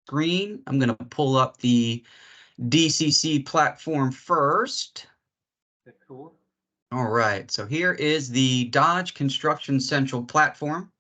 screen. I'm going to pull up the DCC platform first. That's cool. All right, so here is the Dodge Construction Central platform.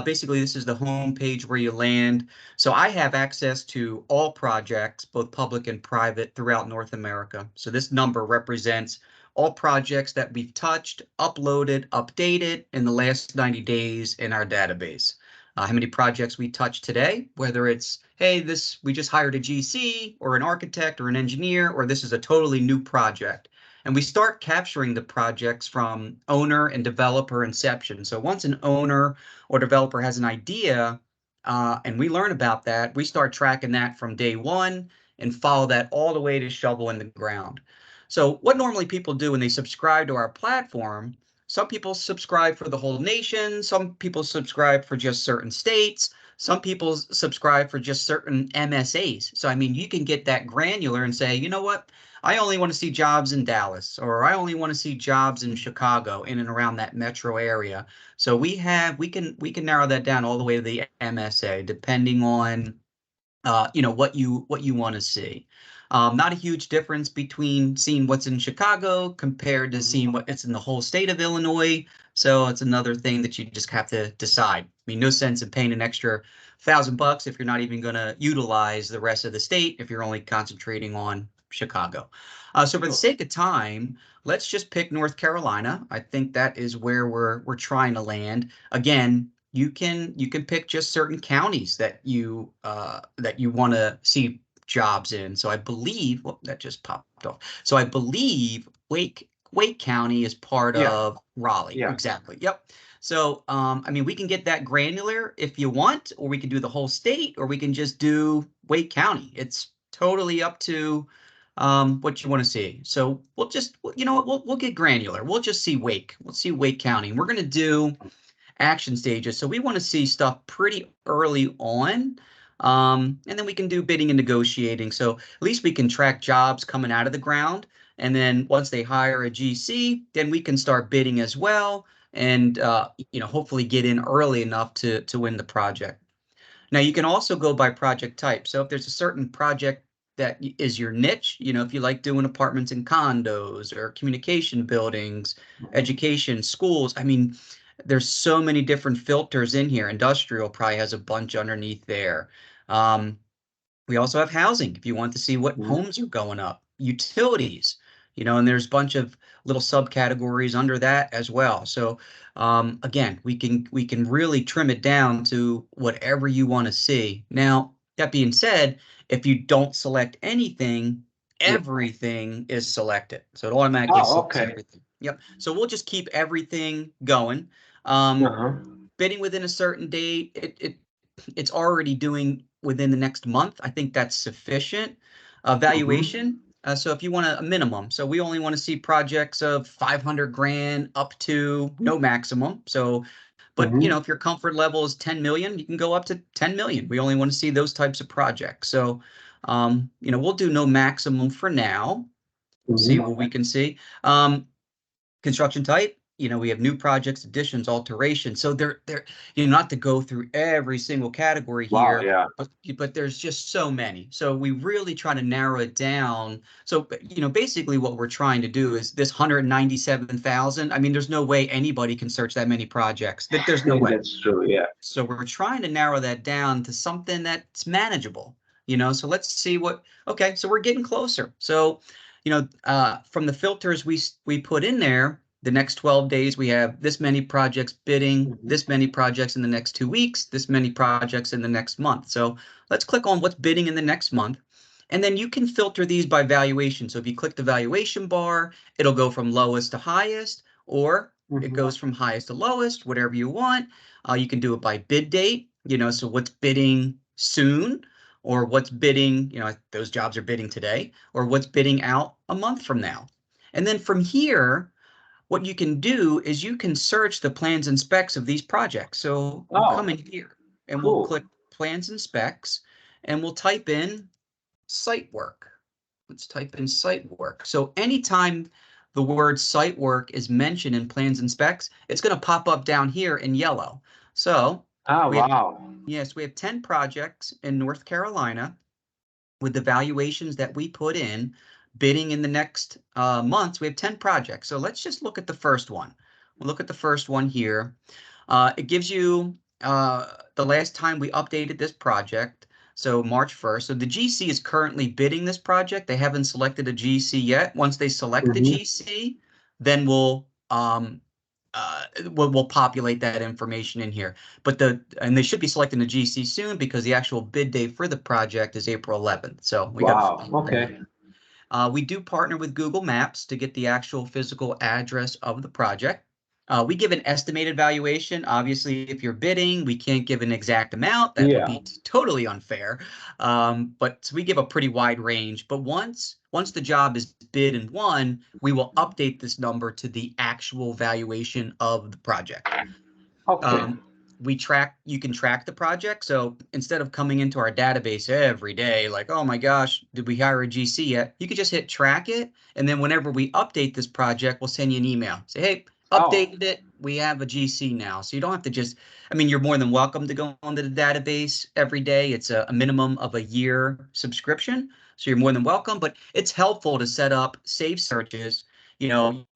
Basically, this is the home page where you land. So I have access to all projects, both public and private, throughout North America. So this number represents all projects that we've touched, uploaded, updated in the last 90 days in our database. How many projects we touched today, whether it's, hey, we just hired a GC or an architect or an engineer, or this is a totally new project. And we start capturing the projects from owner and developer inception. So once an owner or developer has an idea and we learn about that, we start tracking that from day one and follow that all the way to shovel in the ground. So what normally people do when they subscribe to our platform, some people subscribe for the whole nation, some people subscribe for just certain states, some people subscribe for just certain MSAs. So, I mean, you can get that granular and say, you know what? I only want to see jobs in Dallas, or I only want to see jobs in Chicago, in and around that metro area. So we can narrow that down all the way to the MSA, depending on what you want to see. Not a huge difference between seeing what's in Chicago compared to seeing what's in the whole state of Illinois. So it's another thing that you just have to decide. I mean, no sense in paying an extra $1,000 if you're not even going to utilize the rest of the state if you're only concentrating on Chicago. So for the sake of time, let's just pick North Carolina. I think that is where we're trying to land. Again, you can pick just certain counties that you want to see jobs in. So I believe, well, that just popped off. So I believe Wake County is part of Raleigh. Yeah. Exactly. Yep. So I mean, we can get that granular if you want, or we can do the whole state, or we can just do Wake County. It's totally up to what you want to see. So we'll just, we'll get granular. We'll just see Wake. We'll see Wake County. And we're going to do action stages. So we want to see stuff pretty early on. And then we can do bidding and negotiating. So at least we can track jobs coming out of the ground. And then once they hire a GC, then we can start bidding as well. And, hopefully get in early enough to win the project. Now you can also go by project type. So if there's a certain project that is your niche, if you like doing apartments and condos or communication buildings, education, schools, I mean, there's so many different filters in here. Industrial probably has a bunch underneath there. We also have housing if you want to see what homes are going up, utilities, and there's a bunch of little subcategories under that as well. So again, we can really trim it down to whatever you want to see. Now, that being said, if you don't select anything, everything is selected. So it automatically selects everything. Yep. So we'll just keep everything going. Bidding within a certain date, it's already doing within the next month. I think that's sufficient. Valuation. So if you want a minimum, so we only want to see projects of 500 grand up to no maximum. So, but if your comfort level is 10 million, you can go up to 10 million. We only want to see those types of projects. So, we'll do no maximum for now. See what we can see. Construction type. We have new projects, additions, alterations. So they're not to go through every single category here, but there's just so many. So we really try to narrow it down. So, basically what we're trying to do is this 197,000. I mean, there's no way anybody can search that many projects. There's no way. That's true. Yeah. So we're trying to narrow that down to something that's manageable, so let's see okay, so we're getting closer. So, from the filters we put in there, the next 12 days, we have this many projects bidding, this many projects in the next 2 weeks, this many projects in the next month. So let's click on what's bidding in the next month. And then you can filter these by valuation. So if you click the valuation bar, it'll go from lowest to highest, or it goes from highest to lowest, whatever you want. You can do it by bid date, so what's bidding soon, or what's bidding, those jobs are bidding today, or what's bidding out a month from now. And then from here, what you can do is you can search the plans and specs of these projects. So we'll come in here and we'll click plans and specs, and we'll type in site work. Let's type in site work. So anytime the word site work is mentioned in plans and specs, it's going to pop up down here in yellow. So Ah, We have, wow. yes, we have 10 projects in North Carolina with the valuations that we put in bidding in the next months. We have 10 projects. So let's just look at the first one. We'll look at the first one here. It gives you the last time we updated this project, so March 1st. So the GC is currently bidding this project. They haven't selected a GC yet. Once they select the Hmm. GC, then we'll populate that information in here. And they should be selecting the GC soon because the actual bid date for the project is April 11th. So we got Wow. Okay. we do partner with Google Maps to get the actual physical address of the project. We give an estimated valuation. Obviously, if you're bidding, we can't give an exact amount. That would Yeah. be totally unfair. But we give a pretty wide range. But once the job is bid and won, we will update this number to the actual valuation of the project. Okay. Um, you can track the project. So instead of coming into our database every day, like, oh my gosh, did we hire a GC yet? You could just hit track it. And then whenever we update this project, we'll send you an email. Say, hey, Oh, updated it. We have a GC now. So you don't have to you're more than welcome to go onto the database every day. It's a minimum of a year subscription. So you're more than welcome, but it's helpful to set up save searches,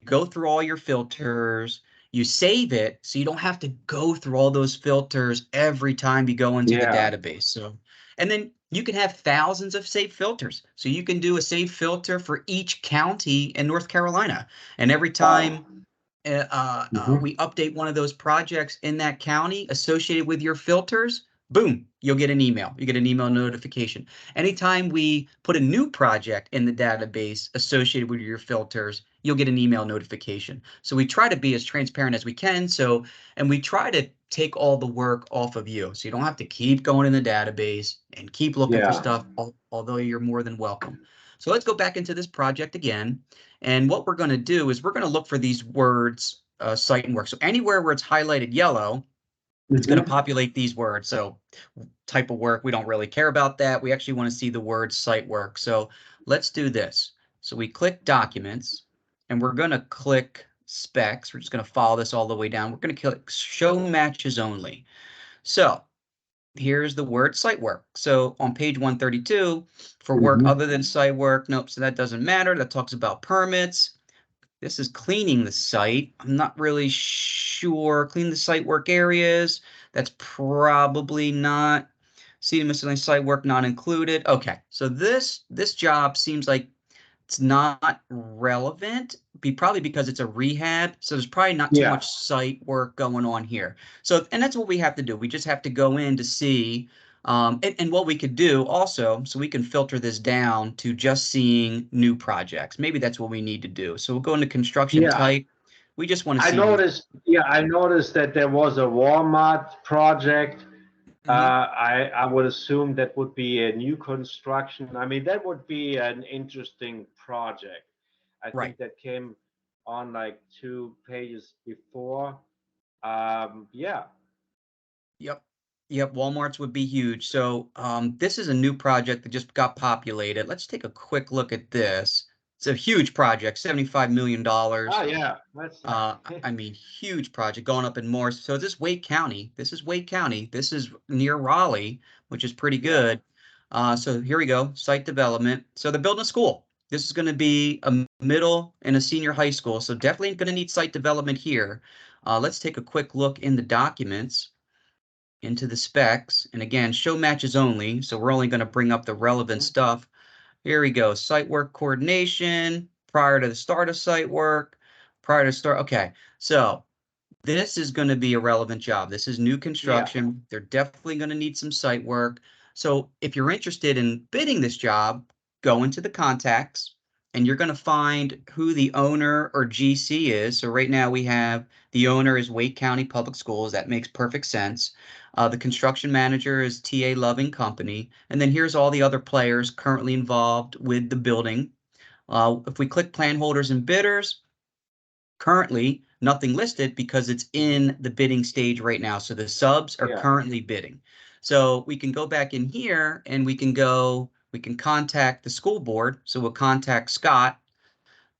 go through all your filters, you save it so you don't have to go through all those filters every time you go into the yeah. database. And then you can have thousands of saved filters. So you can do a saved filter for each county in North Carolina. And every Wow. time Hmm. we update one of those projects in that county associated with your filters, boom, you'll get an email. You get an email notification. Anytime we put a new project in the database associated with your filters, you'll get an email notification. So we try to be as transparent as we can. And we try to take all the work off of you. So you don't have to keep going in the database and keep looking for Yeah. stuff, although you're more than welcome. So let's go back into this project again. And what we're going to do is we're going to look for these words, site and work. So anywhere where it's highlighted yellow, it's going to Hmm. populate these words. So type of work, we don't really care about that. We actually want to see the word site work. So let's do this. So we click documents and we're going to click specs. We're just going to follow this all the way down. We're going to click show matches only. So here's the word site work. So on page 132 for work Hmm. other than site work, nope, so that doesn't matter. That talks about permits. This is cleaning the site. I'm not really sure. Clean the site work areas. That's probably not. See miscellaneous site work not included. Okay, so this job seems like it's not relevant, probably because it's a rehab. So there's probably not too Yeah. much site work going on here. So, and that's what we have to do. We just have to go in to see, and what we could do also, so we can filter this down to just seeing new projects. Maybe that's what we need to do. So we'll go into construction Yeah. type. We just want to see new. I noticed that there was a Walmart project. Mhm. I would assume that would be a new construction. I mean, that would be an interesting project. I Right. think that came on like 2 pages before. Yeah. Yep. Yep. Walmart's would be huge. So this is a new project that just got populated. Let's take a quick look at this. It's a huge project, $75 million. Oh, yeah. That's I mean, huge project going up in Morris. So this is Wake County. This is Wake County. This is near Raleigh, which is pretty yeah. good. So here we go, site development. So they're building a school. This is going to be a middle and a senior high school. So definitely going to need site development here. Let's take a quick look in the documents, into the specs. And again, show matches only. So we're only going to bring up the relevant Mhm. stuff. Here we go. Site work coordination prior to the start of site work, prior to start. Okay. So this is going to be a relevant job. This is new Yeah. construction. They're definitely going to need some site work. So if you're interested in bidding this job, go into the contacts and you're going to find who the owner or GC is. So right now we have the owner is Wake County Public Schools. That makes perfect sense. The construction manager is TA Loving Company. And then here's all the other players currently involved with the building. If we click plan holders and bidders, currently nothing listed because it's in the bidding stage right now. So the subs are Yeah. currently bidding. So we can go back in here and we can contact the school board. So we'll contact Scott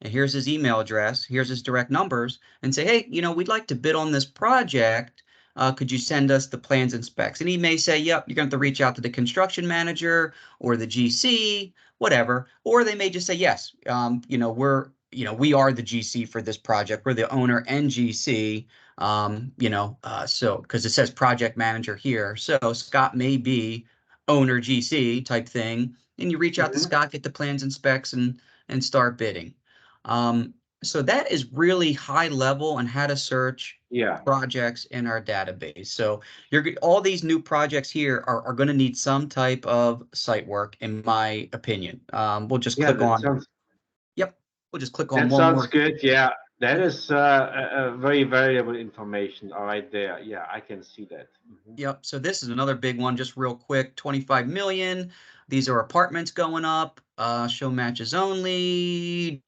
and here's his email address, here's his direct numbers and say, hey, we'd like to bid on this project. could you send us the plans and specs? And he may say, yep, you're going to have to reach out to the construction manager or the GC, whatever. Or they may just say, yes, we are the GC for this project. We're the owner and GC. So because it says project manager here. So Scott may be owner GC type thing. And you reach out to Scott, get the plans and specs and start bidding. So that is really high level on how to search projects in our database. So all these new projects here are going to need some type of site work, in my opinion. We'll just click on. Yep, we'll just click on that one sounds more. good. Yeah, that is a very valuable information right there. Yeah, I can see that. Yep. So this is another big one, just real quick. 25 million. These are apartments going up. Show matches only.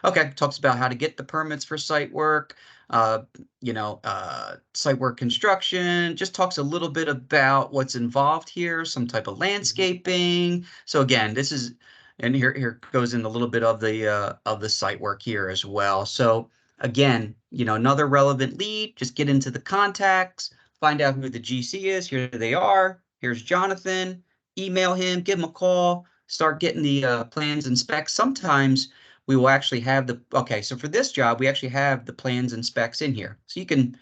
Okay. Talks about how to get the permits for site work. Site work construction. Just talks a little bit about what's involved here. Some type of landscaping. So again, this is, and here goes in a little bit of the site work here as well. So again, another relevant lead. Just get into the contacts. Find out who the GC is. Here they are. Here's Jonathan. Email him, give him a call, start getting the plans and specs. Sometimes we will actually have so for this job, we actually have the plans and specs in here. So you can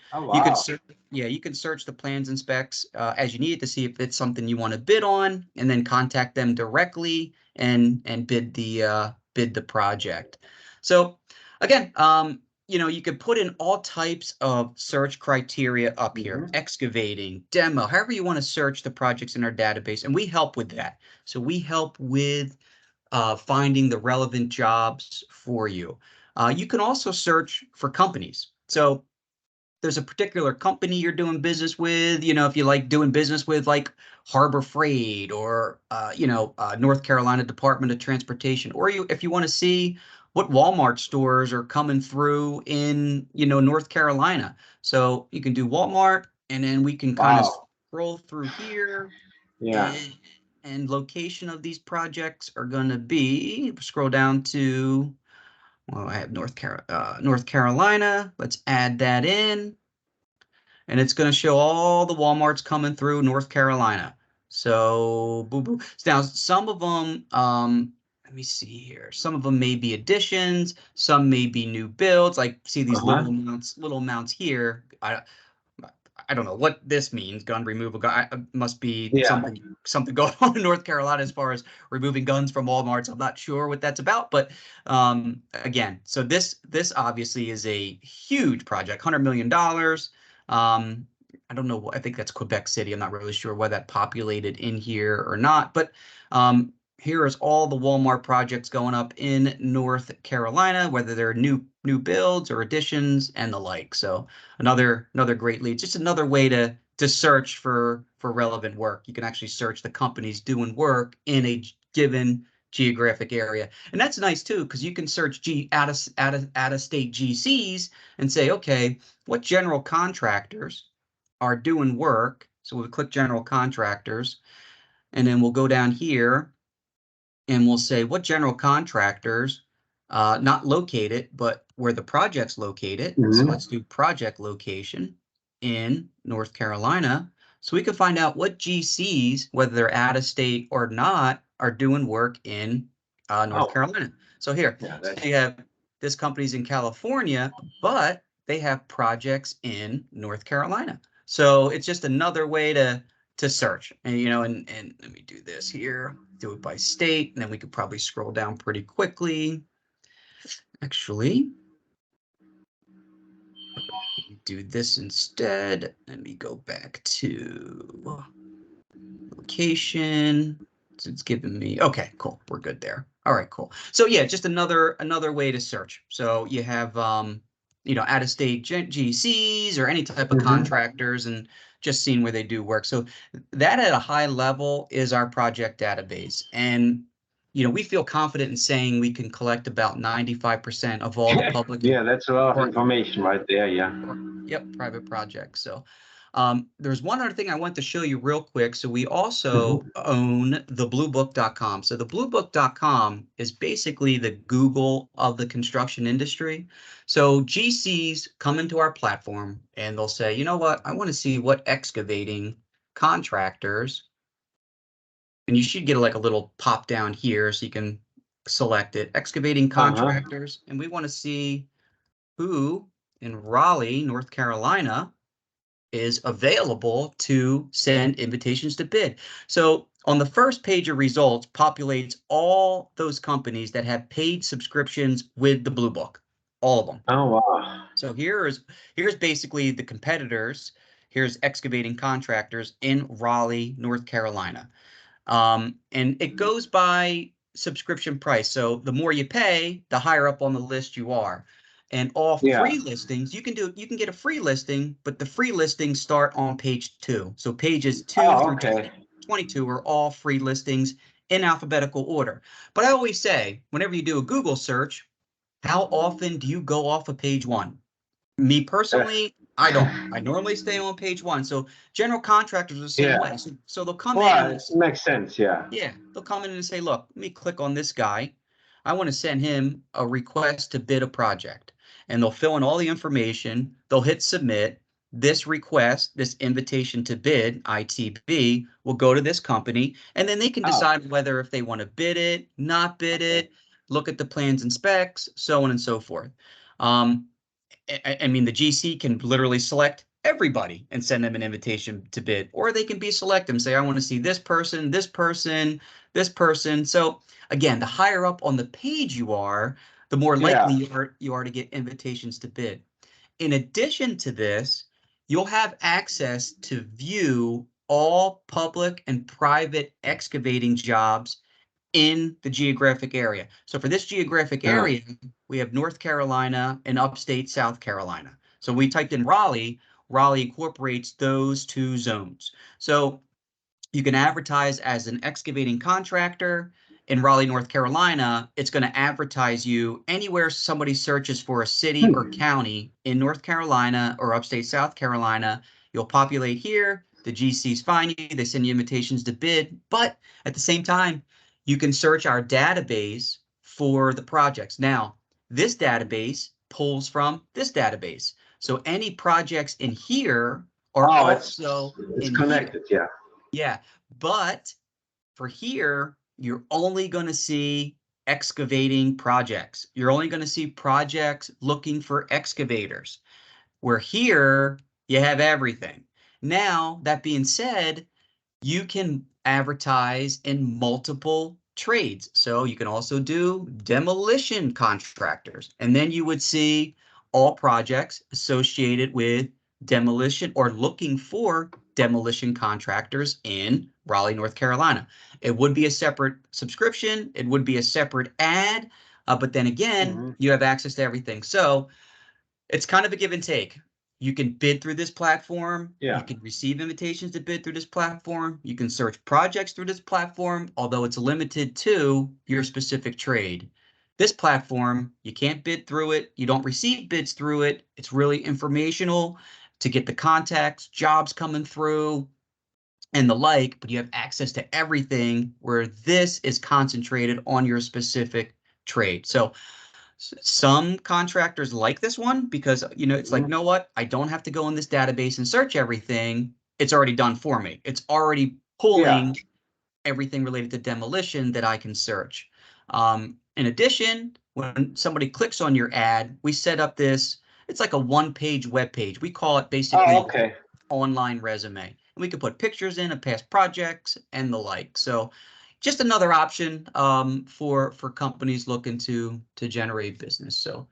search the plans and specs as you need to see if it's something you want to bid on, and then contact them directly and bid the project. So again, you could put in all types of search criteria up here, excavating, demo, however you want to search the projects in our database, and we help with that. So we help with finding the relevant jobs for you. You can also search for companies. So there's a particular company you're doing business with, if you like doing business with like Harbor Freight or, North Carolina Department of Transportation, or if you want to see what Walmart stores are coming through in, North Carolina. So you can do Walmart, and then we can kind of scroll through here. Yeah. And location of these projects are going to be, scroll down to, well, I have North Carolina. Let's add that in. And it's going to show all the Walmarts coming through North Carolina. So, boo. Now, some of them, let me see here. Some of them may be additions. Some may be new builds. Like, see these little amounts here. I don't know what this means. Gun removal. Must be something going on in North Carolina as far as removing guns from Walmarts. I'm not sure what that's about, but again, so this obviously is a huge project, $100 million. I don't know. I think that's Quebec City. I'm not really sure why that populated in here or not, but here is all the Walmart projects going up in North Carolina, whether they're new builds or additions and the like. So another great lead. Just another way to search for relevant work. You can actually search the companies doing work in a given geographic area, and that's nice too, because you can search out of state GCs and say, okay, what general contractors are doing work? So we'll click general contractors, and then we'll go down here and we'll say what general contractors, not located, but where the project's located. So let's do project location in North Carolina. So we can find out what GCs, whether they're out of state or not, are doing work in North Carolina. So here, so you have this company's in California, but they have projects in North Carolina. So it's just another way to search. And and let me do this here, do it by state, and then we could probably scroll down pretty quickly. Actually, do this instead. Let me go back to location. So it's giving me, okay, cool, we're good there. All right, cool. So yeah, just another way to search. So you have out of state GCs or any type of contractors, and just seeing where they do work. So that at a high level is our project database. And we feel confident in saying we can collect about 95% of all the public. Yeah, that's a lot of information right there. Yeah. Yep, private projects. So There's one other thing I want to show you real quick. So we also Mhm. own the bluebook.com. So the bluebook.com is basically the Google of the construction industry. So GCs come into our platform and they'll say, you know what, I want to see what excavating contractors, and you should get like a little pop down here so you can select it, excavating Uh-huh. contractors. And we want to see who in Raleigh, North Carolina is available to send invitations to bid. So on the first page of results populates all those companies that have paid subscriptions with the Blue Book, all of them. Oh, wow. So here's basically the competitors. Here's excavating contractors in Raleigh, North Carolina. And it goes by subscription price. So the more you pay, the higher up on the list you are. And all Yeah. free listings, you can get a free listing, but the free listings start on page 2. So pages 2 Oh, through okay. 22 are all free listings in alphabetical order. But I always say, whenever you do a Google search, how often do you go off of page 1? Me Uh, personally, I don't. I normally stay on page 1. So general contractors are the same way. yeah. So they'll come in Well, and it makes sense. Yeah. yeah, they'll come in and say, look, let me click on this guy. I want to send him a request to bid a project. And they'll fill in all the information. They'll hit submit. This request, this invitation to bid, ITB, will go to this company. And then they can Oh, decide whether if they want to bid it, not bid okay. it, look at the plans and specs, so on and so forth. Um, I mean, the GC can literally select everybody and send them an invitation to bid, or they can be selective and say, I want to see this person, this person, this person. So again, the higher up on the page you are, the more likely Yeah. you are to get invitations to bid. In addition to this, you'll have access to view all public and private excavating jobs in the geographic area. So for this geographic Uh, area, we have North Carolina and upstate South Carolina. So we typed in Raleigh, Raleigh incorporates those two zones. So you can advertise as an excavating contractor in Raleigh, North Carolina. It's going to advertise you anywhere somebody searches for a city or hmm. county in North Carolina or upstate South Carolina. You'll populate here. The GCs find you. They send you invitations to bid. But at the same time, you can search our database for the projects. Now, this database pulls from this database. So any projects in here are Oh, also it's in here. connected. Yeah. Yeah, but for here, you're only going to see excavating projects. You're only going to see projects looking for excavators. Where here, you have everything. Now, that being said, you can advertise in multiple trades. So you can also do demolition contractors. And then you would see all projects associated with demolition or looking for demolition contractors in Raleigh, North Carolina. It would be a separate subscription. It would be a separate ad. But then again, Hmm. you have access to everything. So it's kind of a give and take. You can bid through this platform. You Yeah. can receive invitations to bid through this platform. You can search projects through this platform, although it's limited to your specific trade. This platform, you can't bid through it. You don't receive bids through it. It's really informational to get the contacts, jobs coming through, and the like, but you have access to everything where this is concentrated on your specific trade. So some contractors like this one because, it's like, Hmm. you know what? I don't have to go in this database and search everything. It's already done for me. It's already Yeah. pulling everything related to demolition that I can search. In addition, when somebody clicks on your ad, we set up this, it's like a one-page web page. We call it Oh, basically okay. online resume. And we could put pictures in of past projects and the like. So just another option for companies looking to generate business. So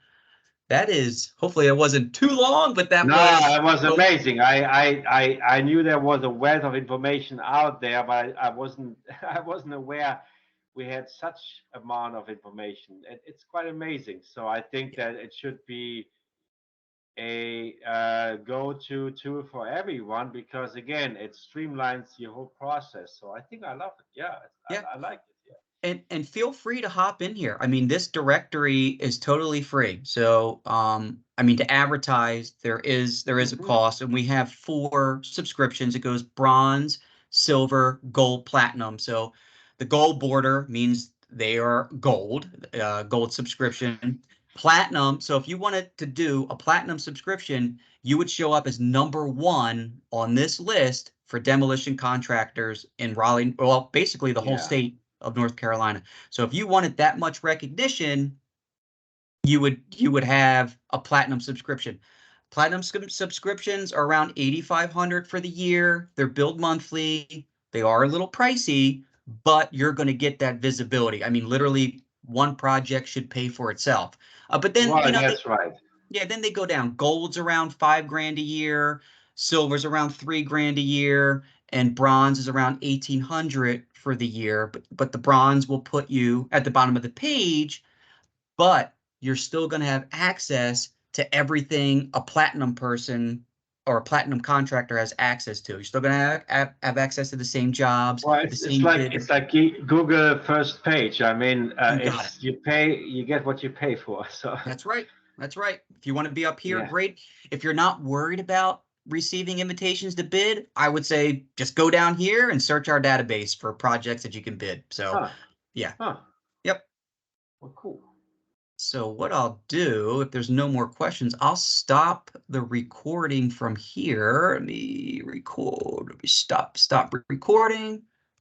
that is, hopefully it wasn't too long, but that No, was it was amazing. I knew there was a wealth of information out there, but I wasn't I wasn't aware we had such amount of information. It's quite amazing. So I think that it should be a go-to tool for everyone because again, it streamlines your whole process. So I think I love it. Yeah, yeah. I like it. And feel free to hop in here. I mean, this directory is totally free. So, I mean, to advertise, there is a Hmm. cost, and we have 4 subscriptions. It goes bronze, silver, gold, platinum. So the gold border means they are gold, gold subscription. Platinum. So if you wanted to do a platinum subscription, you would show up as #1 on this list for demolition contractors in Raleigh, well, basically the whole Yeah. state of North Carolina. So if you wanted that much recognition, you would have a platinum subscription. Platinum subscriptions are around 8,500 for the year. They're billed monthly. They are a little pricey, but you're going to get that visibility. I mean, literally one project should pay for itself. But then, Well, that's right. yeah, then they go down. Gold's around 5 grand a year, silver's around 3 grand a year, and bronze is around 1,800 for the year. But the bronze will put you at the bottom of the page, but you're still going to have access to everything a platinum person or a platinum contractor has access to. You're still going to have access to the same jobs, Well, the it's same like bid. Google first page. I mean, You got it. it's you pay, you get what you pay for. So That's right. That's right. If you want to be up here, yeah. great. If you're not worried about receiving invitations to bid, I would say just go down here and search our database for projects that you can bid. So, Huh. yeah. Huh. Yep. Well, cool. So what I'll do, if there's no more questions, I'll stop the recording from here. Let me record. Let me stop recording.